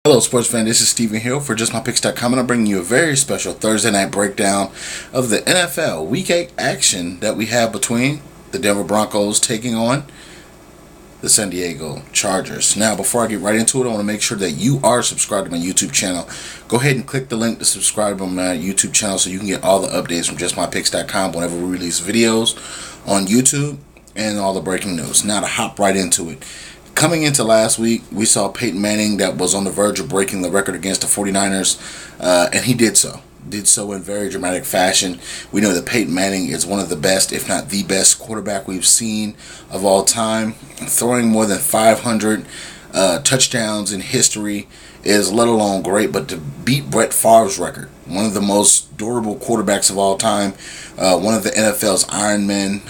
Hello, sports fan. This is Stephen Hill for JustMyPicks.com, and I'm bringing you a very special Thursday night breakdown of the NFL Week 8 action that we have between the Denver Broncos taking on the San Diego Chargers. Now, before I get right into it, I want to make sure that you are subscribed to my YouTube channel. Go ahead and click the link to subscribe to my YouTube channel so you can get all the updates from JustMyPicks.com whenever we release videos on YouTube and all the breaking news. Now, to hop right into it. Coming into last week, we saw Peyton Manning that was on the verge of breaking the record against the 49ers, and he did so. Did so in very dramatic fashion. We know that Peyton Manning is one of the best, if not the best, quarterback we've seen of all time. Throwing more than 500 touchdowns in history is let alone great, but to beat Brett Favre's record, one of the most durable quarterbacks of all time, one of the NFL's Iron Men.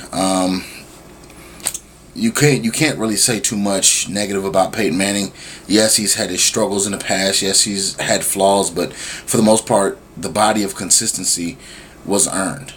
You can't really say too much negative about Peyton Manning. Yes, he's had his struggles in the past. Yes, he's had flaws, but for the most part, the body of consistency was earned.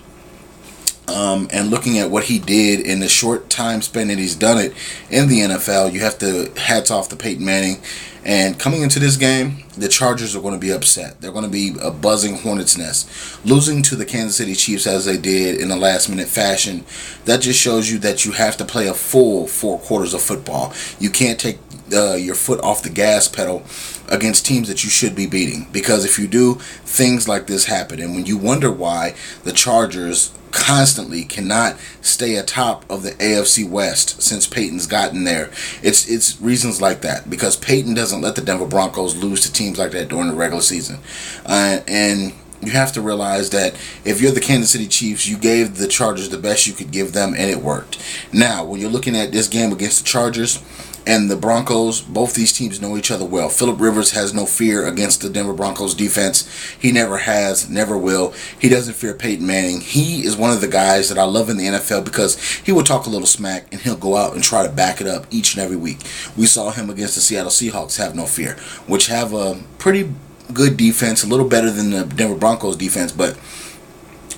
And looking at what he did in the short time span that he's done it in the NFL, you have to hats off to Peyton Manning. And coming into this game, the Chargers are going to be upset. They're going to be a buzzing hornet's nest. Losing to the Kansas City Chiefs as they did in a last-minute fashion, that just shows you that you have to play a full 4 quarters of football. You can't take your foot off the gas pedal against teams that you should be beating. Because if you do, things like this happen. And when you wonder why the Chargers constantly cannot stay atop of the AFC West since Peyton's gotten there, it's reasons like that, because Peyton doesn't let the Denver Broncos lose to teams like that during the regular season, and you have to realize that if you're the Kansas City Chiefs, you gave the Chargers the best you could give them, and it worked. Now, when you're looking at this game against the Chargers and the Broncos, both these teams know each other well. Phillip Rivers has no fear against the Denver Broncos defense. He never has, never will. He doesn't fear Peyton Manning. He is one of the guys that I love in the NFL because he will talk a little smack and he'll go out and try to back it up each and every week. We saw him against the Seattle Seahawks have no fear, which have a pretty good defense, a little better than the Denver Broncos defense, but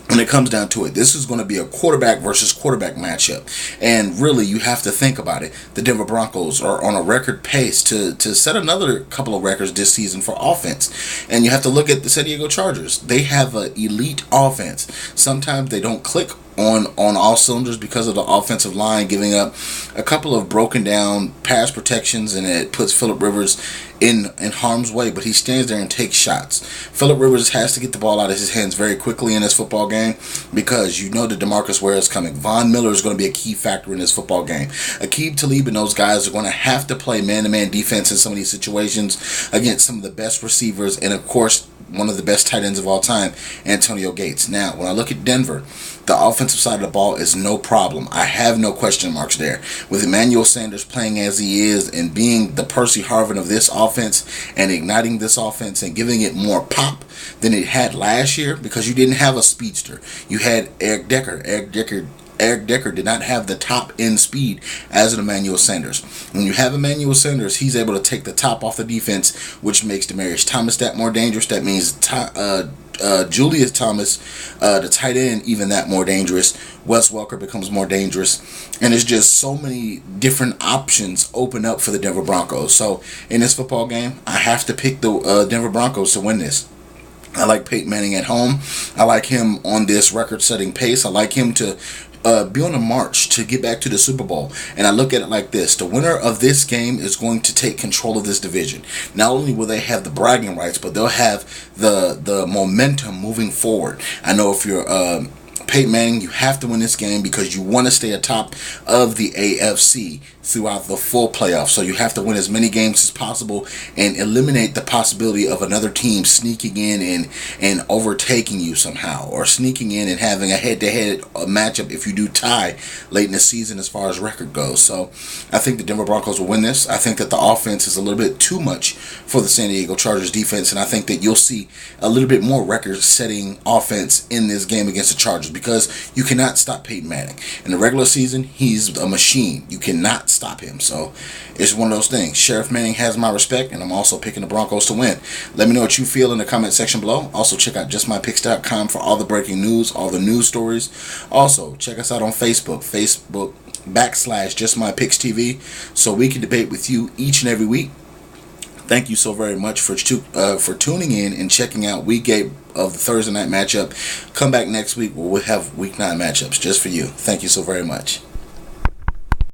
when it comes down to it, this is going to be a quarterback versus quarterback matchup. And really, you have to think about it. The Denver Broncos are on a record pace to set another couple of records this season for offense. And you have to look at the San Diego Chargers. They have an elite offense. Sometimes they don't click on all cylinders because of the offensive line giving up a couple of broken down pass protections, and it puts Phillip Rivers in harm's way, but he stands there and takes shots. Phillip Rivers has to get the ball out of his hands very quickly in this football game because you know that DeMarcus Ware is coming. Von Miller is going to be a key factor in this football game. Aqib Talib and those guys are going to have to play man-to-man defense in some of these situations against some of the best receivers and, of course, one of the best tight ends of all time, Antonio Gates. Now, when I look at Denver, the offensive side of the ball is no problem. I have no question marks there. With Emmanuel Sanders playing as he is and being the Percy Harvin of this offense and igniting this offense and giving it more pop than it had last year, because you didn't have a speedster. You had Eric Decker. Eric Decker did not have the top end speed as an Emmanuel Sanders. When you have Emmanuel Sanders, he's able to take the top off the defense, which makes Demaryius Thomas that more dangerous. That means Julius Thomas, the tight end, even that more dangerous. Wes Welker becomes more dangerous. And there's just so many different options open up for the Denver Broncos. So in this football game, I have to pick the Denver Broncos to win this. I like Peyton Manning at home. I like him on this record-setting pace. I like him to be on a march to get back to the Super Bowl. And I look at it like this: the winner of this game is going to take control of this division. Not only will they have the bragging rights, but they'll have the momentum moving forward. I know if you're Peyton Manning, you have to win this game because you want to stay atop of the AFC throughout the full playoffs. So you have to win as many games as possible and eliminate the possibility of another team sneaking in and overtaking you somehow, or sneaking in and having a head-to-head matchup if you do tie late in the season as far as record goes. So I think the Denver Broncos will win this. I think that the offense is a little bit too much for the San Diego Chargers defense, and I think that you'll see a little bit more record-setting offense in this game against the Chargers, because you cannot stop Peyton Manning. In the regular season, he's a machine. You cannot stop him. So it's one of those things. Sheriff Manning has my respect, and I'm also picking the Broncos to win. Let me know what you feel in the comment section below. Also, check out JustMyPicks.com for all the breaking news, all the news stories. Also, check us out on Facebook, /JustMyPicksTV, so we can debate with you each and every week. Thank you so very much for tuning in and checking out Week 8 of the Thursday night matchup. Come back next week where we'll have Week 9 matchups just for you. Thank you so very much.